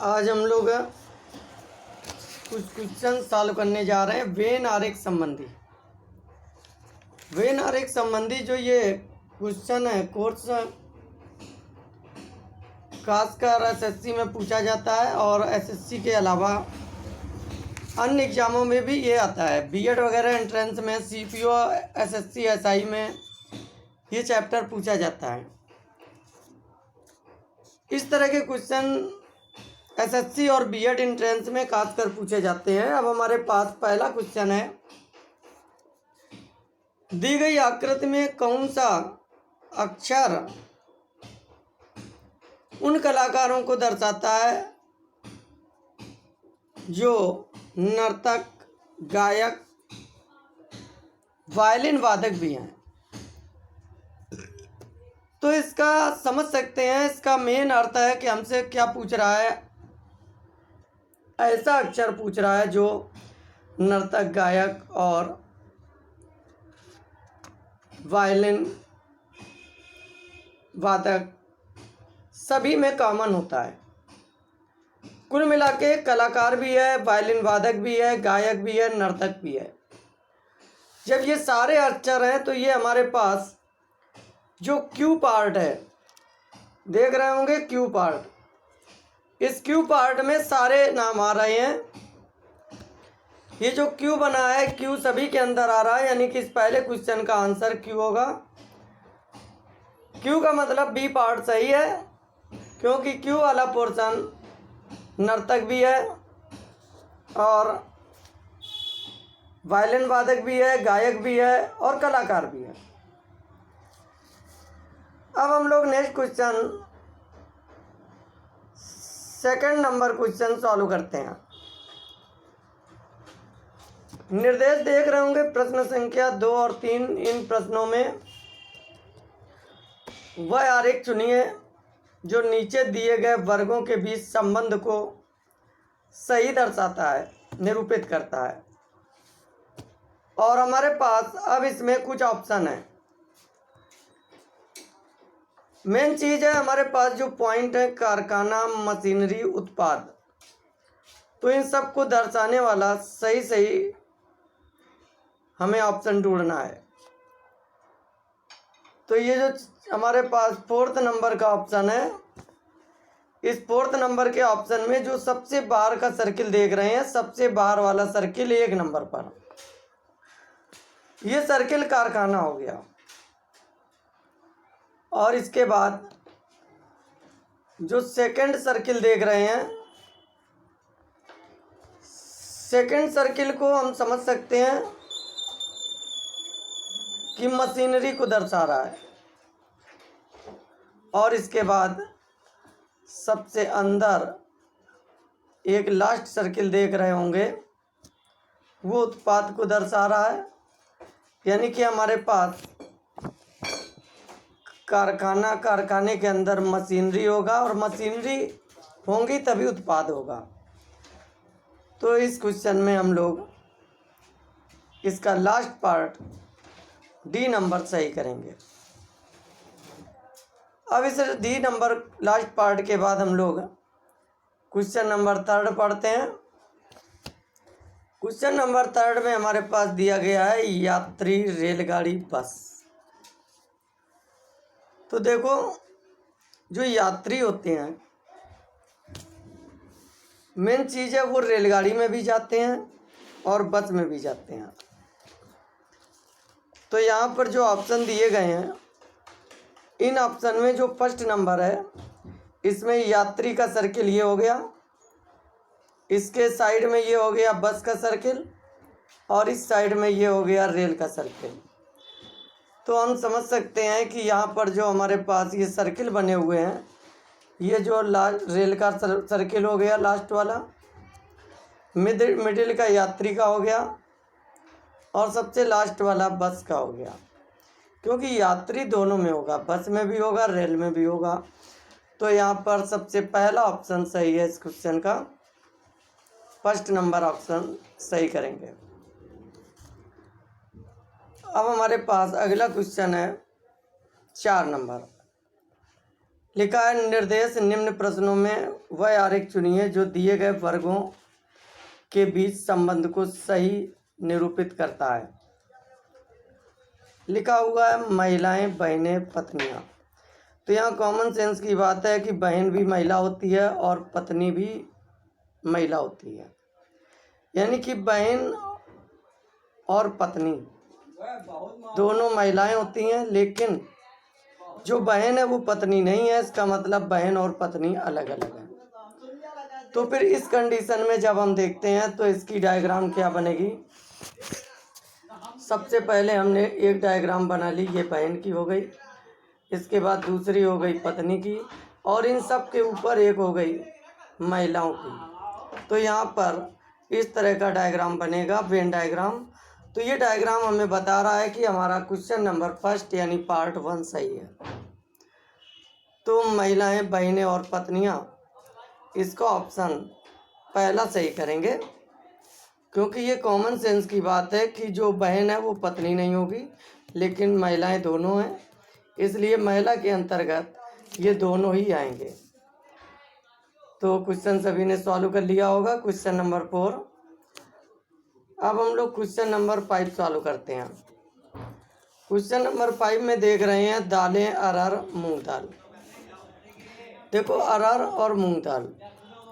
आज हम लोग कुछ क्वेश्चन सॉल्व करने जा रहे हैं वेन आरेख संबंधी। वेन आरेख संबंधी जो ये क्वेश्चन है कोर्स खासकर एसएससी में पूछा जाता है और एसएससी के अलावा अन्य एग्जामों में भी ये आता है। बीएड वगैरह एंट्रेंस में, सीपीओ, एसएससी, एसआई में ये चैप्टर पूछा जाता है। इस तरह के क्वेश्चन एसएससी और बीएड एंट्रेंस में खासकर पूछे जाते हैं। अब हमारे पास पहला क्वेश्चन है, दी गई आकृति में कौन सा अक्षर उन कलाकारों को दर्शाता है जो नर्तक, गायक, वायलिन वादक भी हैं। तो इसका समझ सकते हैं, इसका मेन अर्थ है कि हमसे क्या पूछ रहा है, ऐसा अक्षर पूछ रहा है जो नर्तक, गायक और वायलिन वादक सभी में कॉमन होता है। कुल मिला के कलाकार भी है, वायलिन वादक भी है, गायक भी है, नर्तक भी है। जब ये सारे अक्षर हैं तो ये हमारे पास जो क्यू पार्ट है, देख रहे होंगे क्यू पार्ट, इस क्यू पार्ट में सारे नाम आ रहे हैं। ये जो क्यू बना है, क्यू सभी के अंदर आ रहा है, यानी कि इस पहले क्वेश्चन का आंसर क्यू होगा। क्यू का मतलब बी पार्ट सही है, क्योंकि क्यू वाला पोर्शन नर्तक भी है और वायलिन वादक भी है, गायक भी है और कलाकार भी है। अब हम लोग next question, second number question solve करते हैं। निर्देश देख रहे होंगे प्रश्न संख्या 2 और 3। इन प्रश्नों में वह आरेख चुनिए जो नीचे दिए गए वर्गों के बीच संबंध को सही दर्शाता है, निरूपित करता है। और हमारे पास अब इसमें कुछ ऑप्शन है। मेन चीज़ है हमारे पास जो पॉइंट है, कारखाना, मशीनरी, उत्पाद। तो इन सब को दर्शाने वाला सही हमें ऑप्शन ढूंढना है। तो ये जो हमारे पास 4th नंबर का ऑप्शन है, इस 4th नंबर के ऑप्शन में जो सबसे बाहर का सर्किल देख रहे हैं, सबसे बाहर वाला सर्किल 1 नंबर पर, ये सर्किल कारखाना हो गया। और इसके बाद जो सेकंड सर्किल देख रहे हैं, सेकंड सर्किल को हम समझ सकते हैं कि मशीनरी को दर्शा रहा है। और इसके बाद सबसे अंदर एक लास्ट सर्किल देख रहे होंगे, वो उत्पाद को दर्शा रहा है। यानी कि हमारे पास कारखाना, कारखाने के अंदर मशीनरी होगा और मशीनरी होंगी तभी उत्पाद होगा। तो इस क्वेश्चन में हम लोग इसका लास्ट पार्ट डी नंबर सही करेंगे। अब इस डी नंबर लास्ट पार्ट के बाद हम लोग क्वेश्चन नंबर 3 पढ़ते हैं। क्वेश्चन नंबर 3 में हमारे पास दिया गया है यात्री रेलगाड़ी बस। तो देखो, जो यात्री होते हैं, मेन चीज़ है वो रेलगाड़ी में भी जाते हैं और बस में भी जाते हैं। तो यहाँ पर जो ऑप्शन दिए गए हैं, इन ऑप्शन में जो फर्स्ट नंबर है, इसमें यात्री का सर्किल ये हो गया, इसके साइड में ये हो गया बस का सर्किल और इस साइड में ये हो गया रेल का सर्किल। तो हम समझ सकते हैं कि यहाँ पर जो हमारे पास ये सर्किल बने हुए हैं, ये जो रेल का सर्किल हो गया लास्ट वाला, मिडिल का यात्री का हो गया और सबसे लास्ट वाला बस का हो गया। क्योंकि यात्री दोनों में होगा, बस में भी होगा, रेल में भी होगा। तो यहाँ पर सबसे पहला ऑप्शन सही है। इस क्वेश्चन का फर्स्ट नंबर ऑप्शन सही करेंगे। अब हमारे पास अगला क्वेश्चन है 4 नंबर। लिखा है निर्देश निम्न प्रश्नों में वह आरेख चुनिए जो दिए गए वर्गों के बीच संबंध को सही निरूपित करता है। लिखा हुआ है महिलाएं, बहनें, पत्नियां। तो यहाँ कॉमन सेंस की बात है कि बहन भी महिला होती है और पत्नी भी महिला होती है, यानी कि बहन और पत्नी दोनों महिलाएं होती हैं, लेकिन जो बहन है वो पत्नी नहीं है। इसका मतलब बहन और पत्नी अलग अलग है। तो फिर इस कंडीशन में जब हम देखते हैं तो इसकी डायग्राम क्या बनेगी। सबसे पहले हमने एक डायग्राम बना ली, ये बहन की हो गई, इसके बाद दूसरी हो गई पत्नी की, और इन सब के ऊपर एक हो गई महिलाओं की। तो यहाँ पर इस तरह का डायग्राम बनेगा, वेन डायग्राम। तो ये डायग्राम हमें बता रहा है कि हमारा क्वेश्चन नंबर फर्स्ट यानी पार्ट 1 सही है। तो महिलाएं, बहनें और पत्नियां, इसका ऑप्शन पहला सही करेंगे, क्योंकि ये कॉमन सेंस की बात है कि जो बहन है वो पत्नी नहीं होगी, लेकिन महिलाएं दोनों हैं, इसलिए महिला के अंतर्गत ये दोनों ही आएंगे। तो क्वेश्चन सभी ने सॉल्व कर लिया होगा, क्वेश्चन नंबर 4। अब हम लोग क्वेश्चन नंबर 5 सॉल्व करते हैं। क्वेश्चन नंबर 5 में देख रहे हैं दालें, अरहर, मूंग दाल। देखो अरहर और मूंग दाल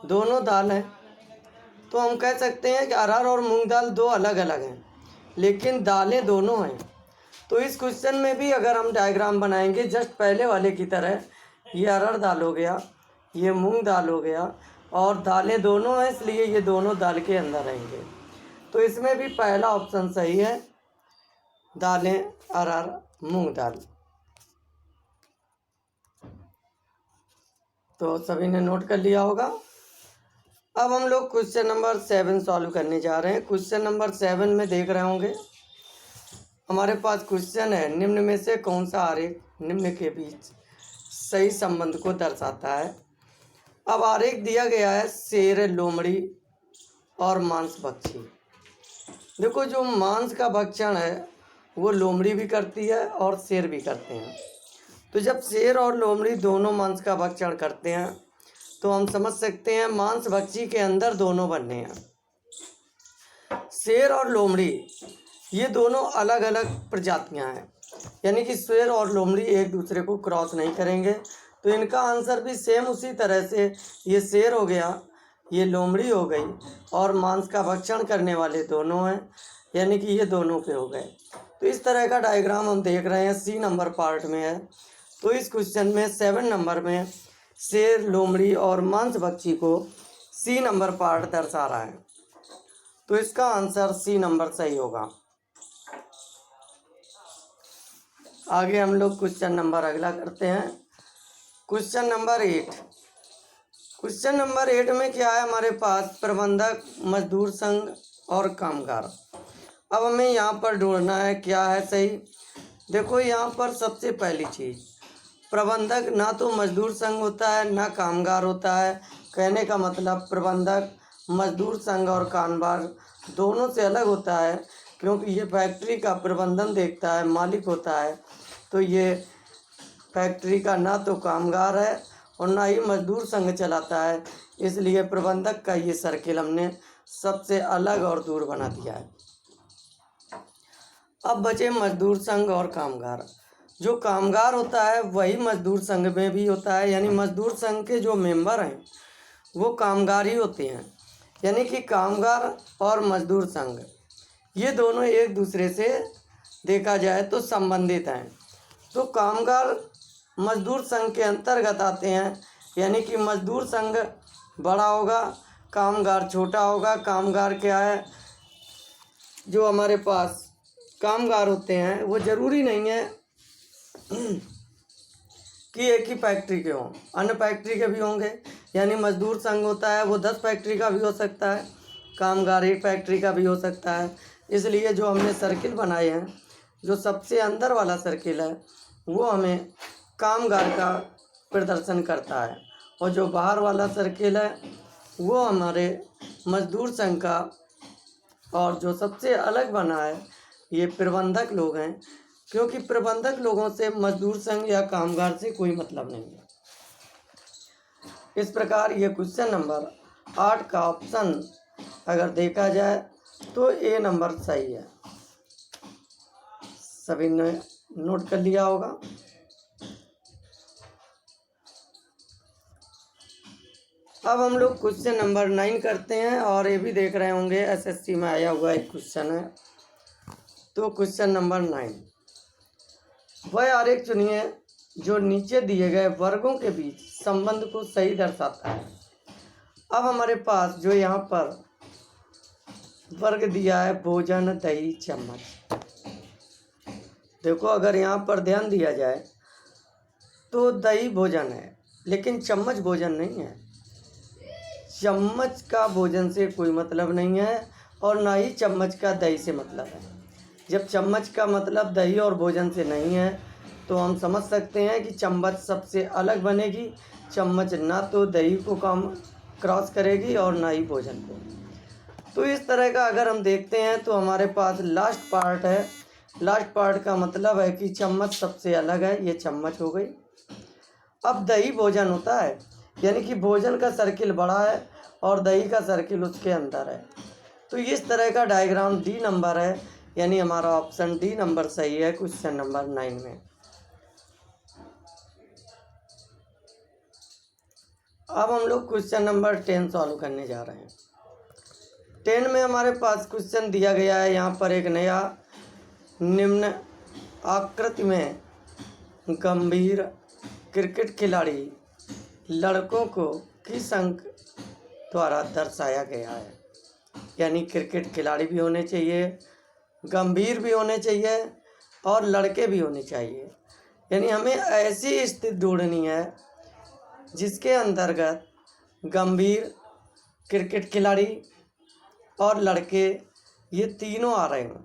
दोनों दाल हैं, तो हम कह सकते हैं कि अरहर और मूंग दाल दो अलग अलग हैं, लेकिन दालें दोनों हैं। तो इस क्वेश्चन में भी अगर हम डायग्राम बनाएंगे जस्ट पहले वाले की तरह, ये अरहर दाल हो गया, ये मूंग दाल हो गया, और दालें दोनों हैं, इसलिए ये दोनों दाल के अंदर रहेंगे। तो इसमें भी पहला ऑप्शन सही है, दालें, अरहर, मूंग दाल। तो सभी ने नोट कर लिया होगा। अब हम लोग क्वेश्चन नंबर 7 सॉल्व करने जा रहे हैं। क्वेश्चन नंबर 7 में देख रहे होंगे हमारे पास क्वेश्चन है, निम्न में से कौन सा आरेख निम्न के बीच सही संबंध को दर्शाता है। अब आरेख दिया गया है शेर, लोमड़ी और मांस भक्षी। देखो जो मांस का भक्षण है वो लोमड़ी भी करती है और शेर भी करते हैं। तो जब शेर और लोमड़ी दोनों मांस का भक्षण करते हैं तो हम समझ सकते हैं मांस भक्षी के अंदर दोनों बनने हैं। शेर और लोमड़ी ये दोनों अलग अलग प्रजातियां हैं, यानी कि शेर और लोमड़ी एक दूसरे को क्रॉस नहीं करेंगे। तो इनका आंसर भी सेम उसी तरह से, ये शेर हो गया, ये लोमड़ी हो गई, और मांस का भक्षण करने वाले दोनों हैं, यानी कि ये दोनों पे हो गए। तो इस तरह का डायग्राम हम देख रहे हैं, सी नंबर पार्ट में है। तो इस क्वेश्चन में 7 नंबर में शेर, लोमड़ी और मांस भक्षी को सी नंबर पार्ट दर्शा रहा है। तो इसका आंसर सी नंबर सही होगा। आगे हम लोग क्वेश्चन नंबर अगला करते हैं, क्वेश्चन नंबर 8। क्वेश्चन नंबर 8 में क्या है हमारे पास, प्रबंधक, मजदूर संघ और कामगार। अब हमें यहाँ पर ढूंढना है क्या है सही। देखो यहाँ पर सबसे पहली चीज़, प्रबंधक ना तो मजदूर संघ होता है ना कामगार होता है। कहने का मतलब प्रबंधक मजदूर संघ और कामगार दोनों से अलग होता है, क्योंकि ये फैक्ट्री का प्रबंधन देखता है, मालिक होता है। तो ये फैक्ट्री का ना तो कामगार है और ना ही मजदूर संघ चलाता है, इसलिए प्रबंधक का ये सर्किल हमने सबसे अलग और दूर बना दिया है। अब बचे मजदूर संघ और कामगार। जो कामगार होता है वही मजदूर संघ में भी होता है, यानी मजदूर संघ के जो मेंबर हैं वो कामगार ही होते हैं, यानी कि कामगार और मजदूर संघ ये दोनों एक दूसरे से देखा जाए तो संबंधित हैं। तो कामगार मजदूर संघ के अंतर्गत आते हैं, यानी कि मजदूर संघ बड़ा होगा, कामगार छोटा होगा। कामगार क्या है, जो हमारे पास कामगार होते हैं वो ज़रूरी नहीं है कि एक ही फैक्ट्री के हों, अन्य फैक्ट्री के भी होंगे। यानी मजदूर संघ होता है वो 10 फैक्ट्री का भी हो सकता है, कामगार एक फैक्ट्री का भी हो सकता है। इसलिए जो हमने सर्किल बनाए हैं, जो सबसे अंदर वाला सर्किल है वो हमें कामगार का प्रदर्शन करता है, और जो बाहर वाला सर्किल है वो हमारे मजदूर संघ का, और जो सबसे अलग बना है ये प्रबंधक लोग हैं, क्योंकि प्रबंधक लोगों से मजदूर संघ या कामगार से कोई मतलब नहीं है। इस प्रकार ये क्वेश्चन नंबर 8 का ऑप्शन अगर देखा जाए तो ए नंबर सही है। सभी ने नोट कर लिया होगा। अब हम लोग क्वेश्चन नंबर 9 करते हैं और ये भी देख रहे होंगे एसएससी में आया हुआ एक क्वेश्चन है। तो क्वेश्चन नंबर 9, वह आरेख चुनिए जो नीचे दिए गए वर्गों के बीच संबंध को सही दर्शाता है। अब हमारे पास जो यहाँ पर वर्ग दिया है भोजन, दही, चम्मच। देखो अगर यहाँ पर ध्यान दिया जाए तो दही भोजन है लेकिन चम्मच भोजन नहीं है। चम्मच का भोजन से कोई मतलब नहीं है और ना ही चम्मच का दही से मतलब है। जब चम्मच का मतलब दही और भोजन से नहीं है तो हम समझ सकते हैं कि चम्मच सबसे अलग बनेगी। चम्मच ना तो दही को क्रॉस करेगी और ना ही भोजन को। तो इस तरह का अगर हम देखते हैं तो हमारे पास लास्ट पार्ट है। लास्ट पार्ट का मतलब है कि चम्मच सबसे अलग है, ये चम्मच हो गई। अब दही भोजन होता है यानी कि भोजन का सर्किल बड़ा है और दही का सर्किल उसके अंदर है। तो इस तरह का डायग्राम डी नंबर है, यानी हमारा ऑप्शन डी नंबर सही है क्वेश्चन नंबर 9 में। अब हम लोग क्वेश्चन नंबर 10 सॉल्व करने जा रहे हैं। 10 में हमारे पास क्वेश्चन दिया गया है यहाँ पर एक नया, निम्न आकृति में गंभीर क्रिकेट खिलाड़ी लड़कों को किस अंक द्वारा दर्शाया गया है। यानी क्रिकेट खिलाड़ी भी होने चाहिए, गंभीर भी होने चाहिए और लड़के भी होने चाहिए। यानी हमें ऐसी स्थिति ढूंढनी है जिसके अंतर्गत गंभीर, क्रिकेट खिलाड़ी और लड़के ये तीनों आ रहे हों।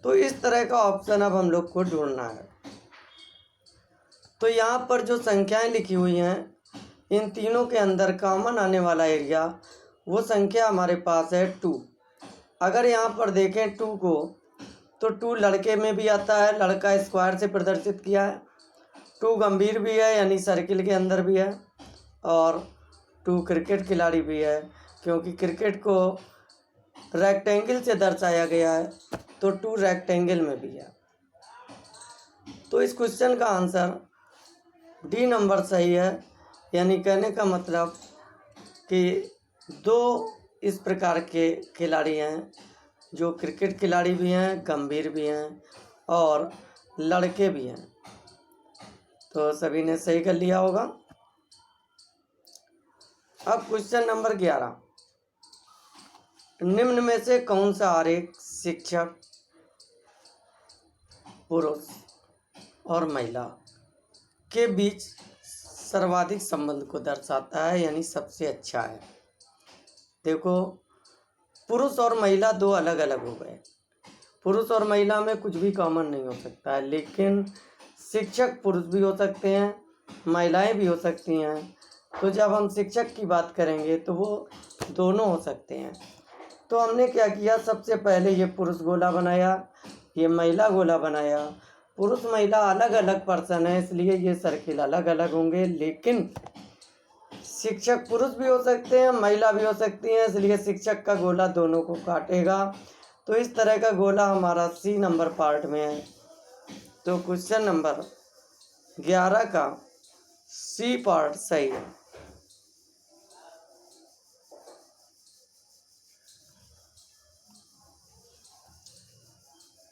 तो इस तरह का ऑप्शन अब हम लोग को ढूंढना है। तो यहाँ पर जो संख्याएं लिखी हुई हैं इन तीनों के अंदर कॉमन आने वाला एरिया वो संख्या हमारे पास है 2। अगर यहाँ पर देखें 2 को तो 2 लड़के में भी आता है, लड़का स्क्वायर से प्रदर्शित किया है। 2 गंभीर भी है यानी सर्किल के अंदर भी है और 2 क्रिकेट खिलाड़ी भी है क्योंकि क्रिकेट को रेक्टेंगल से दर्शाया गया है तो 2 रेक्टेंगल में भी है। तो इस क्वेश्चन का आंसर डी नंबर सही है। यानी कहने का मतलब कि 2 इस प्रकार के खिलाड़ी हैं जो क्रिकेट खिलाड़ी भी हैं, गंभीर भी हैं और लड़के भी हैं। तो सभी ने सही कर लिया होगा। अब क्वेश्चन नंबर 11, निम्न में से कौन सा आरेख शिक्षक, पुरुष और महिला के बीच सर्वाधिक संबंध को दर्शाता है, यानी सबसे अच्छा है। देखो पुरुष और महिला 2 अलग अलग हो गए। पुरुष और महिला में कुछ भी कॉमन नहीं हो सकता है, लेकिन शिक्षक पुरुष भी हो सकते हैं, महिलाएं भी हो सकती हैं। तो जब हम शिक्षक की बात करेंगे तो वो दोनों हो सकते हैं। तो हमने क्या किया, सबसे पहले ये पुरुष गोला बनाया, ये महिला गोला बनाया। पुरुष महिला अलग अलग पर्सन है इसलिए ये सर्किल अलग अलग होंगे, लेकिन शिक्षक पुरुष भी हो सकते हैं, महिला भी हो सकती हैं, इसलिए शिक्षक का गोला दोनों को काटेगा। तो इस तरह का गोला हमारा सी नंबर पार्ट में है। तो क्वेश्चन नंबर 11 का सी पार्ट सही है।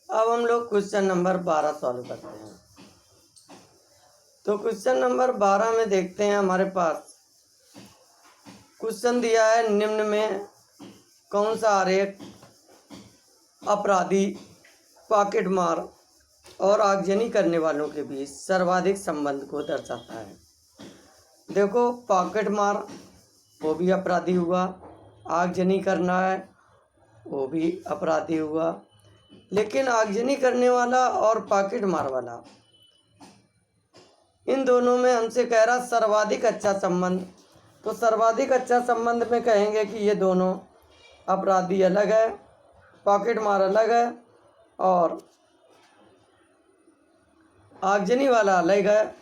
अब हम लोग क्वेश्चन नंबर 12 सॉल्व करते हैं। तो क्वेश्चन नंबर 12 में देखते हैं हमारे पास क्वेश्चन दिया है, निम्न में कौन सा आरेख अपराधी, पॉकेट मार और आगजनी करने वालों के बीच सर्वाधिक संबंध को दर्शाता है। देखो पॉकेट मार वो भी अपराधी हुआ, आगजनी करना है वो भी अपराधी हुआ, लेकिन आगजनी करने वाला और पॉकेट मार वाला इन दोनों में हमसे कह रहा सर्वाधिक अच्छा संबंध। तो सर्वाधिक अच्छा संबंध में कहेंगे कि ये दोनों अपराधी अलग है, पॉकेट मार अलग है और आगजनी वाला अलग है,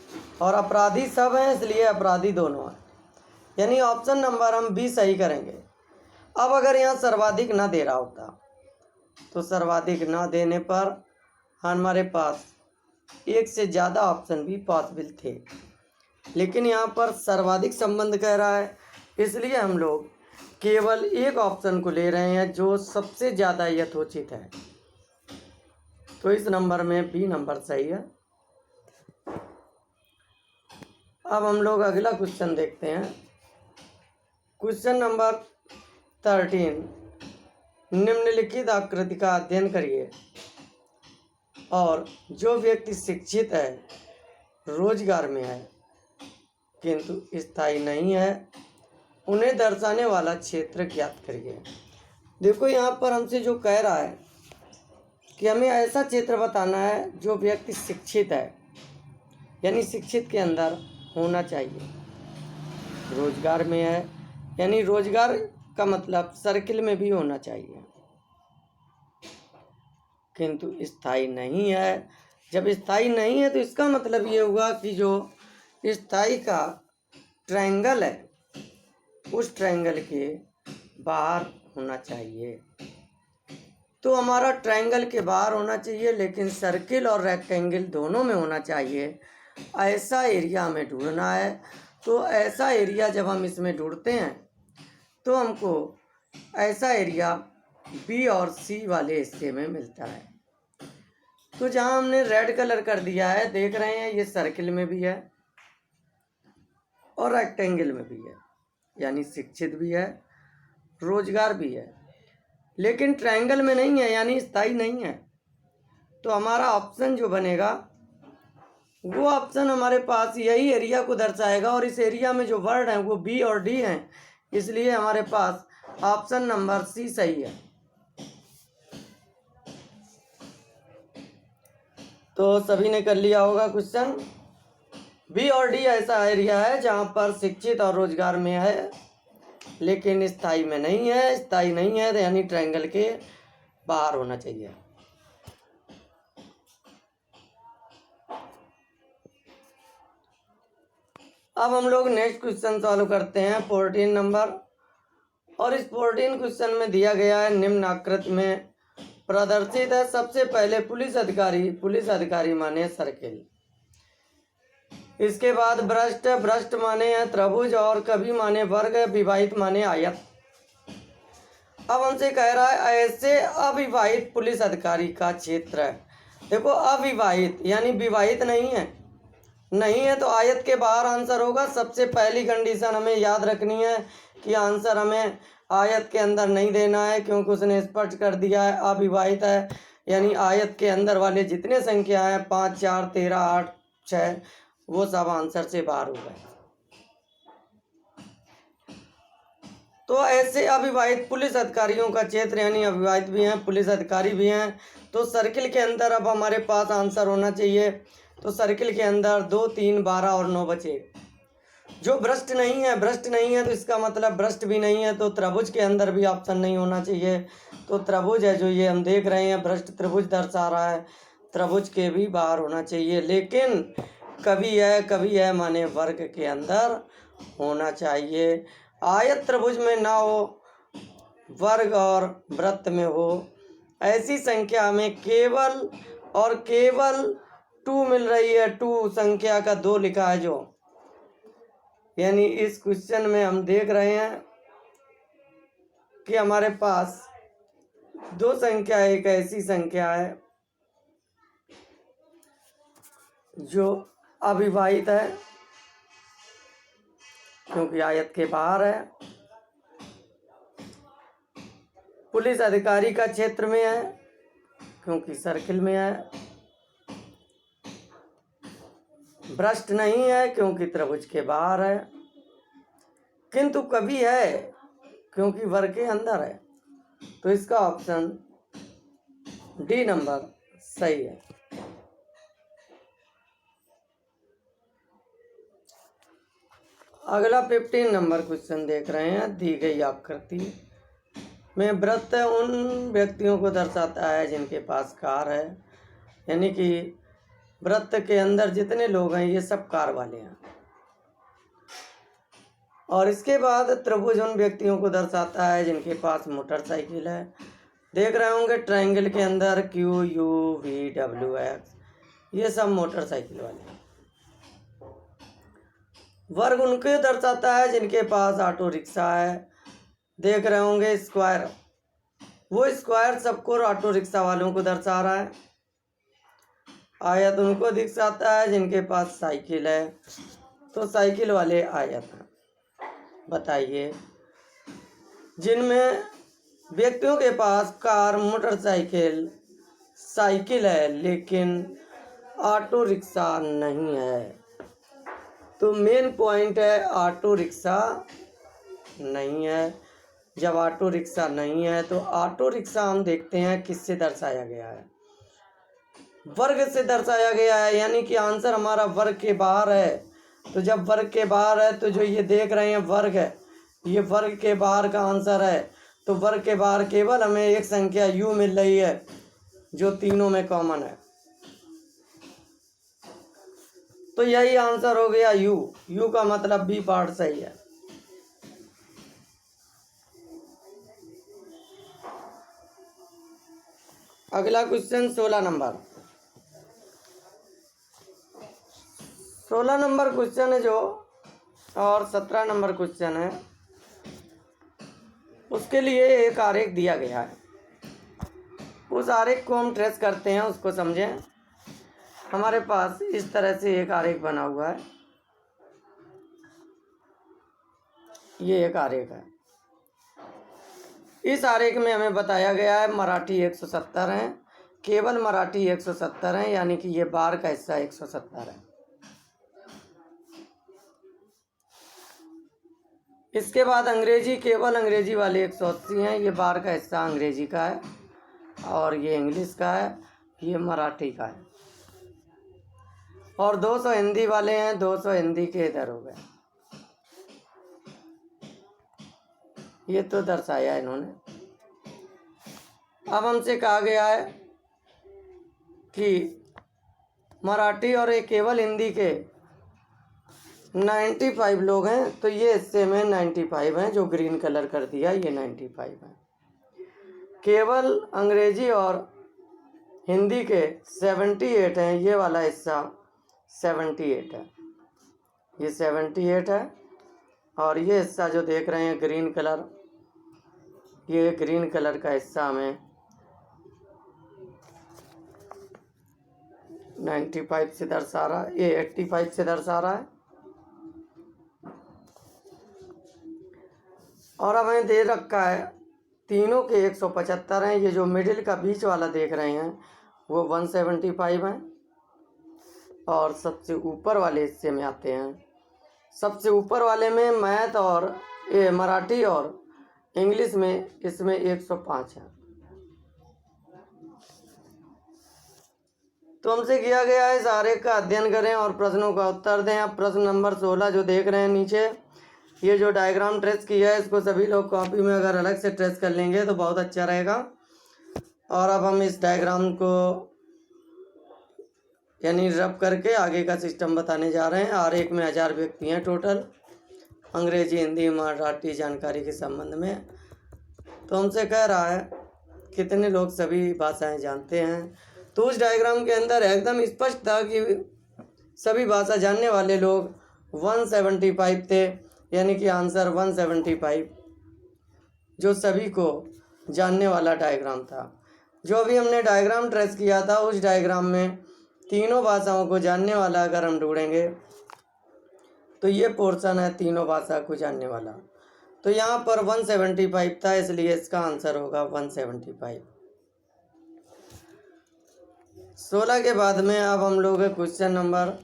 और अपराधी सब हैं इसलिए अपराधी दोनों हैं। यानी ऑप्शन नंबर हम बी सही करेंगे। अब अगर यहाँ सर्वाधिक ना दे रहा होता तो सर्वाधिक ना देने पर हमारे पास एक से ज़्यादा ऑप्शन भी पॉसिबल थे, लेकिन यहाँ पर सर्वाधिक संबंध कह रहा है, इसलिए हम लोग केवल एक ऑप्शन को ले रहे हैं जो सबसे ज़्यादा यथोचित है। तो इस नंबर में बी नंबर सही है। अब हम लोग अगला क्वेश्चन देखते हैं। क्वेश्चन नंबर 13, निम्नलिखित आकृति का अध्ययन करिए और जो व्यक्ति शिक्षित है, रोजगार में है किंतु स्थायी नहीं है, उन्हें दर्शाने वाला क्षेत्र ज्ञात करिए। देखो यहाँ पर हमसे जो कह रहा है कि हमें ऐसा क्षेत्र बताना है जो व्यक्ति शिक्षित है, यानी शिक्षित के अंदर होना चाहिए, रोजगार में है, यानी रोजगार का मतलब सर्किल में भी होना चाहिए, किंतु स्थायी नहीं है। जब स्थायी नहीं है तो इसका मतलब ये हुआ कि जो स्थायी का ट्रायंगल है उस ट्रायंगल के बाहर होना चाहिए। तो हमारा ट्रायंगल के बाहर होना चाहिए, लेकिन सर्किल और रेक्टेंगल दोनों में होना चाहिए। ऐसा एरिया हमें ढूंढना है। तो ऐसा एरिया जब हम इसमें ढूंढते हैं तो हमको ऐसा एरिया बी और सी वाले हिस्से में मिलता है। तो जहाँ हमने रेड कलर कर दिया है, देख रहे हैं ये सर्किल में भी है और रेक्टेंगल में भी है, यानी शिक्षित भी है, रोजगार भी है, लेकिन ट्रायंगल में नहीं है, यानी स्थायी नहीं है। तो हमारा ऑप्शन जो बनेगा वो ऑप्शन हमारे पास यही एरिया को दर्शाएगा, और इस एरिया में जो वर्ड हैं वो बी और डी हैं, इसलिए हमारे पास ऑप्शन नंबर सी सही है। तो सभी ने कर लिया होगा क्वेश्चन। बी और डी ऐसा एरिया है जहाँ पर शिक्षित और रोजगार में है, लेकिन स्थायी में नहीं है। स्थायी नहीं है तो यानी ट्रायंगल के बाहर होना चाहिए। अब हम लोग नेक्स्ट क्वेश्चन सॉल्व करते हैं 14 नंबर, और इस 14 क्वेश्चन में दिया गया है निम्न आकृति में प्रदर्शित है। सबसे पहले पुलिस अधिकारी माने सर्किल, इसके बाद भ्रष्ट माने है त्रिभुज, और कवि माने वर्ग, विवाहित माने आयत। अब हमसे कह रहा है ऐसे अविवाहित पुलिस अधिकारी का क्षेत्र है। देखो अविवाहित यानी विवाहित नहीं है तो आयत के बाहर आंसर होगा। सबसे पहली कंडीशन हमें याद रखनी है कि आंसर हमें आयत के अंदर नहीं देना है, क्योंकि उसने स्पष्ट कर दिया है अविवाहित है, यानी आयत के अंदर वाले जितने संख्या है 5, 4, 13, 8, 6 वो सब आंसर से बाहर हो गए। तो ऐसे अविवाहित पुलिस अधिकारियों का क्षेत्र, यानी अविवाहित भी हैं पुलिस अधिकारी भी हैं, तो सर्किल के अंदर अब हमारे पास आंसर होना चाहिए। तो सर्किल के अंदर 2, 3, 12 और 9 बचे। जो भ्रष्ट नहीं है तो इसका मतलब भ्रष्ट भी नहीं है, तो त्रिभुज के अंदर भी ऑप्शन नहीं होना चाहिए। तो त्रिभुज है जो ये हम देख रहे हैं, भ्रष्ट त्रिभुज दर्शा रहा है, त्रिभुज के भी बाहर होना चाहिए। लेकिन कवि है माने वर्ग के अंदर होना चाहिए। आयत त्रिभुज में ना हो, वर्ग और वृत्त में हो। ऐसी संख्या में केवल और केवल 2 मिल रही है। 2 संख्या का 2 लिखा है जो, यानी इस क्वेश्चन में हम देख रहे हैं कि हमारे पास 2 संख्या, एक ऐसी संख्या है जो अविवाहित है क्योंकि आयत के बाहर है, पुलिस अधिकारी का क्षेत्र में है क्योंकि सर्किल में है, भ्रष्ट नहीं है क्योंकि त्रिभुज के बाहर है, किंतु कवि है क्योंकि वर्ग के अंदर है। तो इसका ऑप्शन डी नंबर सही है। अगला 15 नंबर क्वेश्चन देख रहे हैं। दी गई आकृति में वृत्त उन व्यक्तियों को दर्शाता है जिनके पास कार है, यानी कि वृत्त के अंदर जितने लोग हैं ये सब कार वाले हैं, और इसके बाद त्रिभुज उन व्यक्तियों को दर्शाता है जिनके पास मोटरसाइकिल है। देख रहे होंगे ट्रायंगल के अंदर QUVWX, ये सब मोटरसाइकिल वाले हैं। वर्ग उनको दर्शाता है जिनके पास ऑटो रिक्शा है। देख रहे होंगे स्क्वायर, वो स्क्वायर सबको ऑटो रिक्शा वालों को दर्शा रहा है। आयत उनको दर्शाता है जिनके पास साइकिल है, तो साइकिल वाले आयत हैं। बताइए, जिनमें व्यक्तियों के पास कार, मोटरसाइकिल, साइकिल है लेकिन ऑटो रिक्शा नहीं है, तो मेन पॉइंट है ऑटो रिक्शा नहीं है। जब ऑटो रिक्शा नहीं है तो ऑटो रिक्शा हम देखते हैं किससे दर्शाया गया है, वर्ग से दर्शाया गया है, यानी कि आंसर हमारा वर्ग के बाहर है। तो जब वर्ग के बाहर है तो जो ये देख रहे हैं वर्ग है, ये वर्ग के बाहर का आंसर है। तो वर्ग के बाहर केवल हमें एक संख्या u मिल रही है जो तीनों में कॉमन है, तो यही आंसर हो गया u का मतलब बी पार्ट सही है। अगला क्वेश्चन 16 नंबर क्वेश्चन है जो, और 17 नंबर क्वेश्चन है, उसके लिए एक आरेख दिया गया है। उस आरेख को हम ट्रेस करते हैं, उसको समझें। हमारे पास इस तरह से एक आरेख बना हुआ है, ये एक आरेख है। इस आरेख में हमें बताया गया है मराठी 170 हैं, केवल मराठी 170 हैं, यानी कि ये बार का हिस्सा 170 है। इसके बाद अंग्रेजी, केवल अंग्रेजी वाले 180 हैं, ये बार का हिस्सा अंग्रेजी का है, और ये इंग्लिश का है, ये मराठी का है। और 200 हिंदी वाले हैं, 200 हिंदी के इधर हो गए, ये तो दर्शाया इन्होंने। अब हमसे कहा गया है कि मराठी और एक केवल हिंदी के 95 लोग हैं, तो ये हिस्से में 95 हैं, जो ग्रीन कलर कर दिया, ये 95 हैं। केवल अंग्रेजी और हिंदी के 78 हैं, ये वाला हिस्सा 78 है, ये 78 है। और ये हिस्सा जो देख रहे हैं ग्रीन कलर, ये ग्रीन कलर का हिस्सा हमें 95 से दर्शा रहा है, ये 85 से दर्शा रहा है। और अब हमें दे रखा है तीनों के 175 हैं, ये जो मिडिल का बीच वाला देख रहे हैं वो 175 हैं। और सबसे ऊपर वाले हिस्से में आते हैं, सबसे ऊपर वाले में मैथ और ये मराठी और इंग्लिश में, इसमें 105 है। तो हमसे किया गया है इस आरेख का अध्ययन करें और प्रश्नों का उत्तर दें। अब प्रश्न नंबर 16 जो देख रहे हैं नीचे, ये जो डायग्राम ट्रेस किया है इसको सभी लोग कॉपी में अगर अलग से ट्रेस कर लेंगे तो बहुत अच्छा रहेगा। और अब हम इस डायग्राम को यानी रब करके आगे का सिस्टम बताने जा रहे हैं। आरेख में 1000 व्यक्ति हैं टोटल, अंग्रेजी, हिंदी, मराठी जानकारी के संबंध में। तो हमसे कह रहा है कितने लोग सभी भाषाएं जानते हैं। तो उस डायग्राम के अंदर एकदम स्पष्ट था कि सभी भाषा जानने वाले लोग 175 थे, यानी कि आंसर 175 जो सभी को जानने वाला डायग्राम था। जो अभी हमने डायग्राम ट्रेस किया था उस डायग्राम में तीनों भाषाओं को जानने वाला अगर हम ढूंढेंगे तो ये पोर्शन है तीनों भाषा को जानने वाला। तो यहाँ पर 175 था, इसलिए इसका आंसर होगा 175। 16 के बाद में अब हम लोग क्वेश्चन नंबर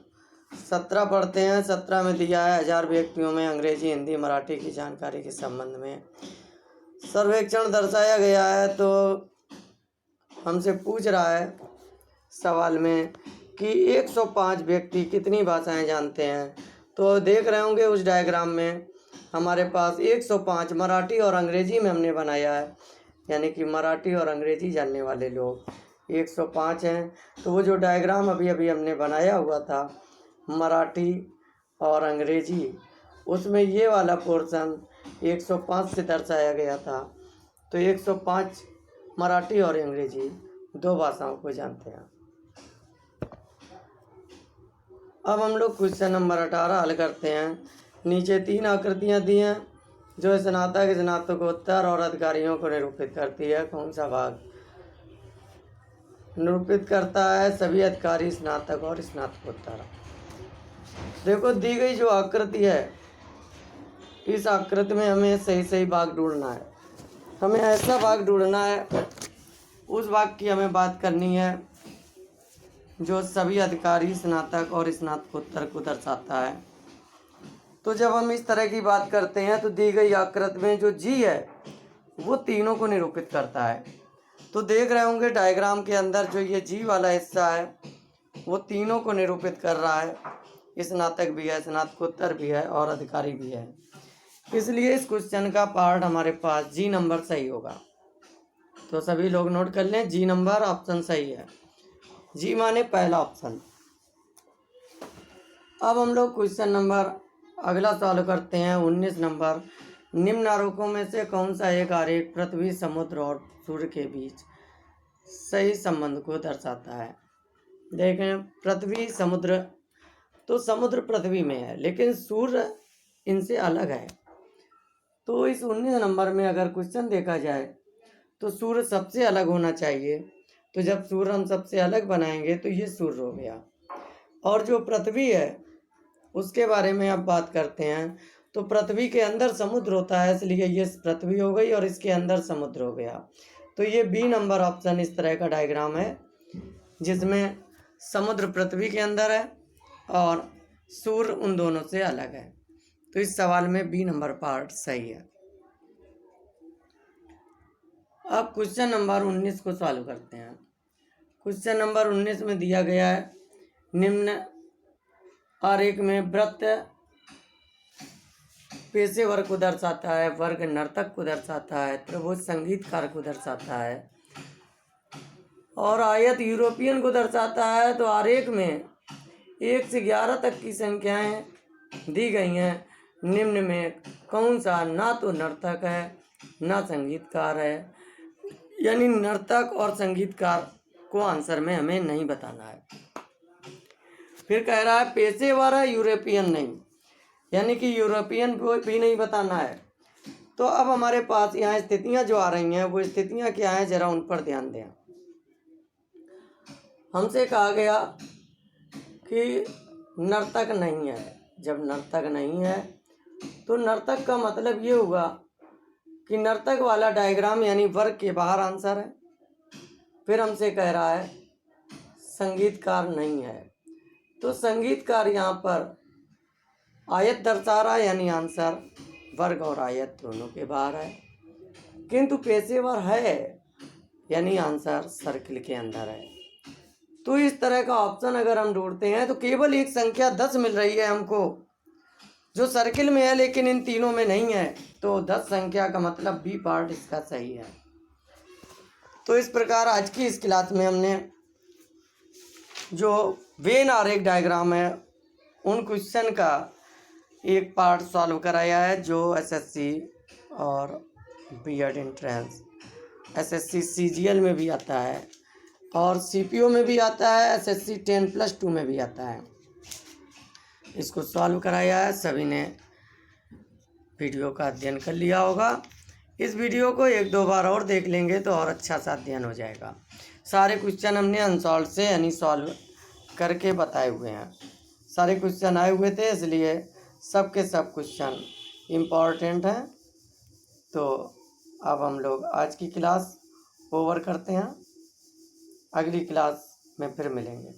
17 पढ़ते हैं। 17 में दिया है 1000 व्यक्तियों में अंग्रेजी, हिंदी, मराठी की जानकारी के संबंध में सर्वेक्षण दर्शाया गया है। तो हमसे पूछ रहा है सवाल में कि 105 व्यक्ति कितनी भाषाएं जानते हैं। तो देख रहे होंगे उस डायग्राम में हमारे पास 105 मराठी और अंग्रेजी में हमने बनाया है, यानी कि मराठी और अंग्रेजी जानने वाले लोग 105 हैं। तो वो जो डायग्राम अभी अभी हमने बनाया हुआ था मराठी और अंग्रेजी, उसमें ये वाला पोर्शन 105 से दर्शाया गया था। तो 105 मराठी और अंग्रेजी 2 भाषाओं को जानते हैं। अब हम लोग क्वेश्चन नंबर 18 हल करते हैं। नीचे 3 आकृतियां दी हैं जो स्नातक, स्नातकोत्तर और अधिकारियों को निरूपित करती है। कौन सा भाग निरूपित करता है? सभी अधिकारी, स्नातक और स्नातकोत्तर। देखो, दी गई जो आकृति है, इस आकृति में हमें सही सही भाग ढूंढना है। हमें ऐसा भाग ढूंढना है, उस भाग की हमें बात करनी है जो सभी अधिकारी, स्नातक और स्नातकोत्तर को दर्शाता है। तो जब हम इस तरह की बात करते हैं तो दी गई आकृति में जो जी है वो तीनों को निरूपित करता है। तो देख रहे होंगे डायग्राम के अंदर जो ये जी वाला हिस्सा है वो तीनों को निरूपित कर रहा है। स्नातक भी है, स्नातकोत्तर भी है और अधिकारी भी है। इसलिए इस क्वेश्चन का पार्ट हमारे पास जी नंबर सही होगा। तो सभी लोग नोट कर लें, जी नंबर ऑप्शन सही है। जी माने पहला ऑप्शन। अब हम लोग क्वेश्चन नंबर अगला सॉल्व करते हैं। 19 नंबर, निम्न आरेखों में से कौन सा एक आरेख पृथ्वी, समुद्र और सूर्य के बीच सही संबंध को दर्शाता है? देखें, पृथ्वी, समुद्र, तो समुद्र पृथ्वी में है लेकिन सूर्य इनसे अलग है। तो इस 19 नंबर में अगर क्वेश्चन देखा जाए तो सूर्य सबसे अलग होना चाहिए। तो जब सूर्य हम सबसे अलग बनाएंगे तो ये सूर्य हो गया। और जो पृथ्वी है उसके बारे में अब बात करते हैं। तो पृथ्वी के अंदर समुद्र होता है, इसलिए ये पृथ्वी हो गई और इसके अंदर समुद्र हो गया। तो ये बी नंबर ऑप्शन इस तरह का डायग्राम है जिसमें समुद्र पृथ्वी के अंदर है और सूर्य उन दोनों से अलग है। तो इस सवाल में बी नंबर पार्ट सही है। अब क्वेश्चन नंबर 19 को सॉल्व करते हैं। क्वेश्चन नंबर 19 में दिया गया है, निम्न आरेख में वृत्त पेशेवर को दर्शाता है, वर्ग नर्तक को दर्शाता है, त्रिभुज संगीतकार को दर्शाता है और आयत यूरोपियन को दर्शाता है। तो आरेख में 1 से 11 तक की संख्याएं दी गई हैं। निम्न में कौन सा ना तो नर्तक है ना संगीतकार है, यानी नर्तक और संगीतकार को आंसर में हमें नहीं बताना है। फिर कह रहा है पेशेवर है, यूरोपियन नहीं, यानी कि यूरोपियन भी नहीं बताना है। तो अब हमारे पास यहाँ स्थितियाँ जो आ रही हैं वो स्थितियाँ क्या हैं, जरा उन पर ध्यान दें। हमसे कहा गया कि नर्तक नहीं है। जब नर्तक नहीं है तो नर्तक का मतलब ये हुआ कि नर्तक वाला डायग्राम यानी वर्ग के बाहर आंसर है। फिर हमसे कह रहा है संगीतकार नहीं है, तो संगीतकार यहाँ पर आयत दर्शा रहा है, यानी आंसर वर्ग और आयत दोनों के बाहर है। किंतु पेशेवर है, यानी आंसर सर्किल के अंदर है। तो इस तरह का ऑप्शन अगर हम ढूंढते हैं तो केवल एक संख्या 10 मिल रही है हमको जो सर्किल में है लेकिन इन तीनों में नहीं है। तो 10 संख्या का मतलब बी पार्ट इसका सही है। तो इस प्रकार आज की इस क्लास में हमने जो वेन आरेख डायग्राम है उन क्वेश्चन का एक पार्ट सॉल्व कराया है जो एसएससी और बीएड एंट्रेंस, एसएससी सीजीएल में भी आता है और सीपीओ में भी आता है, एसएससी 10+2 में भी आता है। इसको सॉल्व कराया है, सभी ने वीडियो का अध्ययन कर लिया होगा। इस वीडियो को 1-2 बार और देख लेंगे तो और अच्छा सा अध्ययन हो जाएगा। सारे क्वेश्चन हमने अनसॉल्व से यानी सॉल्व करके बताए हुए हैं। सारे क्वेश्चन आए हुए थे इसलिए सब के सब क्वेश्चन इम्पॉर्टेंट हैं। तो अब हम लोग आज की क्लास ओवर करते हैं, अगली क्लास में फिर मिलेंगे।